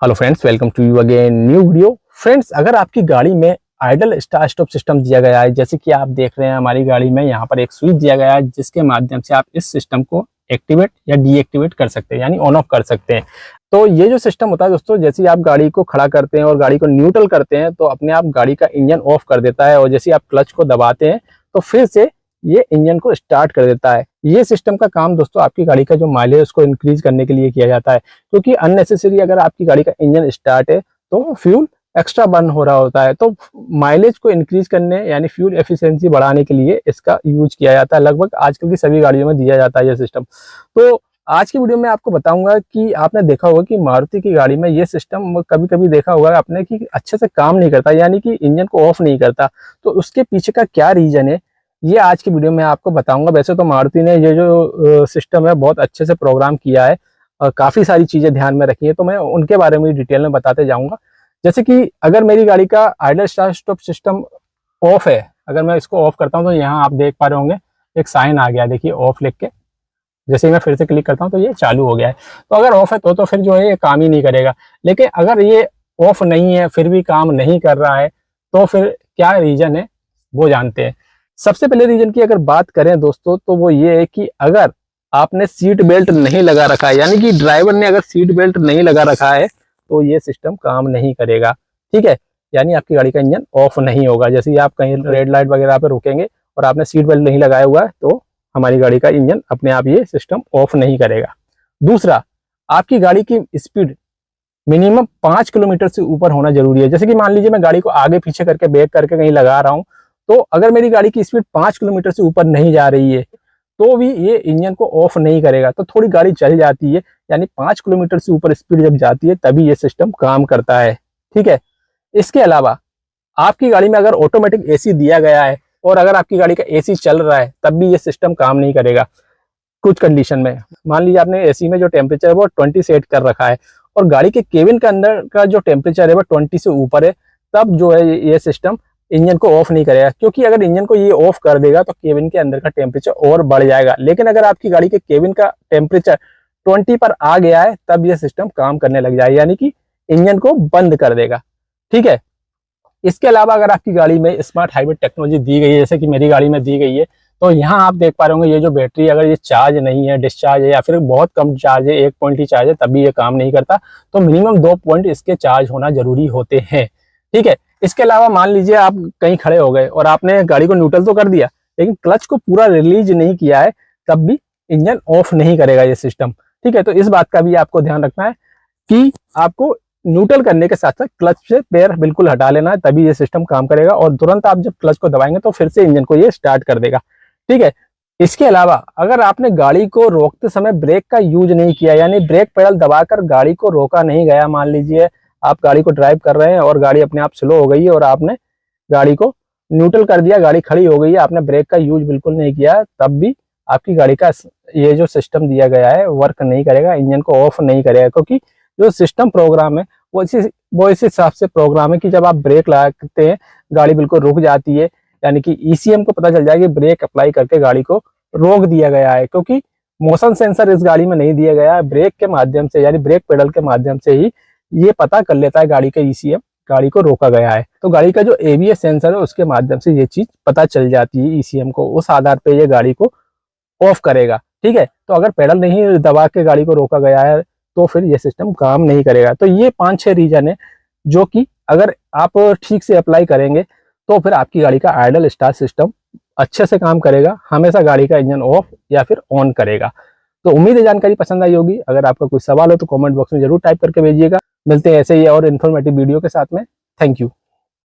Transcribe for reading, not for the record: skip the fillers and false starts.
Hello friends, welcome to you again new video. Friends, अगर आपकी गाड़ी में आइडल स्टार्ट स्टॉप सिस्टम दिया गया है, जैसे कि आप देख रहे हैं हमारी गाड़ी में यहाँ पर एक स्विच दिया गया है जिसके माध्यम से आप इस सिस्टम को एक्टिवेट या डीएक्टिवेट कर सकते हैं, यानी ऑन ऑफ कर सकते हैं। तो ये जो सिस्टम होता है दोस्तों, जैसे ही आप गाड़ी को खड़ा करते हैं और गाड़ी को न्यूट्रल करते हैं तो अपने आप गाड़ी का इंजन ऑफ कर देता है, और जैसे ही आप क्लच को दबाते हैं तो फिर से ये इंजन को स्टार्ट कर देता है। ये सिस्टम का काम दोस्तों आपकी गाड़ी का जो माइलेज उसको इंक्रीज करने के लिए किया जाता है, क्योंकि अननेसेसरी अगर आपकी गाड़ी का इंजन स्टार्ट है तो फ्यूल एक्स्ट्रा बर्न हो रहा होता है। तो माइलेज को इंक्रीज करने यानी फ्यूल एफिशिएंसी बढ़ाने के लिए इसका यूज किया जाता है। लगभग आजकल की सभी गाड़ियों में दिया जाता है ये सिस्टम। तो आज की वीडियो में आपको बताऊंगा कि आपने देखा होगा कि मारुति की गाड़ी में ये सिस्टम कभी कभी देखा होगा आपने कि अच्छे से काम नहीं करता, यानी कि इंजन को ऑफ नहीं करता। तो उसके पीछे का क्या रीजन है, ये आज की वीडियो में आपको बताऊंगा। वैसे तो मारुति ने ये जो सिस्टम है बहुत अच्छे से प्रोग्राम किया है और काफ़ी सारी चीज़ें ध्यान में रखी है, तो मैं उनके बारे में डिटेल में बताते जाऊंगा। जैसे कि अगर मेरी गाड़ी का idol start stop system of है, अगर मैं इसको ऑफ करता हूं तो यहाँ आप देख पा रहे होंगे एक साइन आ गया, देखिए ऑफ लिख के। जैसे ही मैं फिर से क्लिक करता हूँ तो ये चालू हो गया है। तो अगर ऑफ है तो फिर जो है ये काम ही नहीं करेगा। लेकिन अगर ये ऑफ नहीं है फिर भी काम नहीं कर रहा है तो फिर क्या रीज़न है वो जानते हैं। सबसे पहले रीजन की अगर बात करें दोस्तों तो वो ये है कि अगर आपने सीट बेल्ट नहीं लगा रखा है, यानी कि ड्राइवर ने अगर सीट बेल्ट नहीं लगा रखा है तो ये सिस्टम काम नहीं करेगा। ठीक है, यानी आपकी गाड़ी का इंजन ऑफ नहीं होगा। जैसे ही आप कहीं रेड लाइट वगैरह पे रुकेंगे और आपने सीट बेल्ट नहीं लगाया हुआ है तो हमारी गाड़ी का इंजन अपने आप ये सिस्टम ऑफ नहीं करेगा। दूसरा, आपकी गाड़ी की स्पीड मिनिमम 5 किलोमीटर से ऊपर होना जरूरी है। जैसे कि मान लीजिए मैं गाड़ी को आगे पीछे करके बैक करके कहीं लगा रहा हूँ, तो अगर मेरी गाड़ी की स्पीड 5 किलोमीटर से ऊपर नहीं जा रही है तो भी ये इंजन को ऑफ नहीं करेगा। तो थोड़ी गाड़ी चल जाती है, यानी 5 किलोमीटर से ऊपर स्पीड जब जाती है तभी ये सिस्टम काम करता है। ठीक है, इसके अलावा आपकी गाड़ी में अगर ऑटोमेटिक एसी दिया गया है और अगर आपकी गाड़ी का एसी चल रहा है तब भी ये सिस्टम काम नहीं करेगा। कुछ कंडीशन में मान लीजिए आपने एसी में जो टेम्परेचर है वो 20 सेट कर रखा है और गाड़ी के केबिन के अंदर का जो टेम्परेचर है वो 20 से ऊपर है, तब जो है ये सिस्टम इंजन को ऑफ नहीं करेगा। क्योंकि अगर इंजन को ये ऑफ कर देगा तो केबिन के अंदर का टेम्परेचर और बढ़ जाएगा। लेकिन अगर आपकी गाड़ी के केबिन का टेम्परेचर 20 पर आ गया है तब ये सिस्टम काम करने लग जाएगा, यानी कि इंजन को बंद कर देगा। ठीक है, इसके अलावा अगर आपकी गाड़ी में स्मार्ट हाइब्रिड टेक्नोलॉजी दी गई है, जैसे कि मेरी गाड़ी में दी गई है, तो यहाँ आप देख पा रहे होंगे ये जो बैटरी अगर ये चार्ज नहीं है, डिस्चार्ज है या फिर बहुत कम चार्ज है, 1 पॉइंट ही चार्ज है, तभी ये काम नहीं करता। तो मिनिमम 2 पॉइंट इसके चार्ज होना जरूरी होते हैं। ठीक है, इसके अलावा मान लीजिए आप कहीं खड़े हो गए और आपने गाड़ी को न्यूट्रल तो कर दिया लेकिन क्लच को पूरा रिलीज नहीं किया है, तब भी इंजन ऑफ नहीं करेगा ये सिस्टम। ठीक है, तो इस बात का भी आपको ध्यान रखना है कि आपको न्यूट्रल करने के साथ साथ क्लच से पैर बिल्कुल हटा लेना है, तभी ये सिस्टम काम करेगा। और तुरंत आप जब क्लच को दबाएंगे तो फिर से इंजन को ये स्टार्ट कर देगा। ठीक है, इसके अलावा अगर आपने गाड़ी को रोकते समय ब्रेक का यूज नहीं किया, यानी ब्रेक पेडल दबाकर गाड़ी को रोका नहीं गया, मान लीजिए आप गाड़ी को ड्राइव कर रहे हैं और गाड़ी अपने आप स्लो हो गई है और आपने गाड़ी को न्यूट्रल कर दिया, गाड़ी खड़ी हो गई है, आपने ब्रेक का यूज बिल्कुल नहीं किया, तब भी आपकी गाड़ी का ये जो सिस्टम दिया गया है वर्क नहीं करेगा, इंजन को ऑफ नहीं करेगा। क्योंकि जो सिस्टम प्रोग्राम है वो इस हिसाब से प्रोग्राम है कि जब आप ब्रेक लगाते हैं गाड़ी बिल्कुल रुक जाती है, यानी कि ईसीएम को पता चल जाएगा कि ब्रेक अप्लाई करके गाड़ी को रोक दिया गया है। क्योंकि मोशन सेंसर इस गाड़ी में नहीं दिया गया है, ब्रेक के माध्यम से यानी ब्रेक पेडल के माध्यम से ही ये पता कर लेता है गाड़ी का ईसीएम गाड़ी को रोका गया है। तो गाड़ी का जो एबीएस सेंसर है उसके माध्यम से ये चीज पता चल जाती है ईसीएम को, उस आधार पे ये गाड़ी को ऑफ करेगा। ठीक है, तो अगर पेडल नहीं दबा के गाड़ी को रोका गया है तो फिर ये सिस्टम काम नहीं करेगा। तो ये 5-6 रीजन है जो कि अगर आप ठीक से अप्लाई करेंगे तो फिर आपकी गाड़ी का आइडल स्टार्ट सिस्टम अच्छे से काम करेगा, हमेशा गाड़ी का इंजन ऑफ या फिर ऑन करेगा। तो उम्मीद है जानकारी पसंद आई होगी। अगर आपका कोई सवाल हो तो कमेंट बॉक्स में जरूर टाइप करके भेजिएगा। मिलते हैं ऐसे ही और इन्फॉर्मेटिव वीडियो के साथ में। Thank you.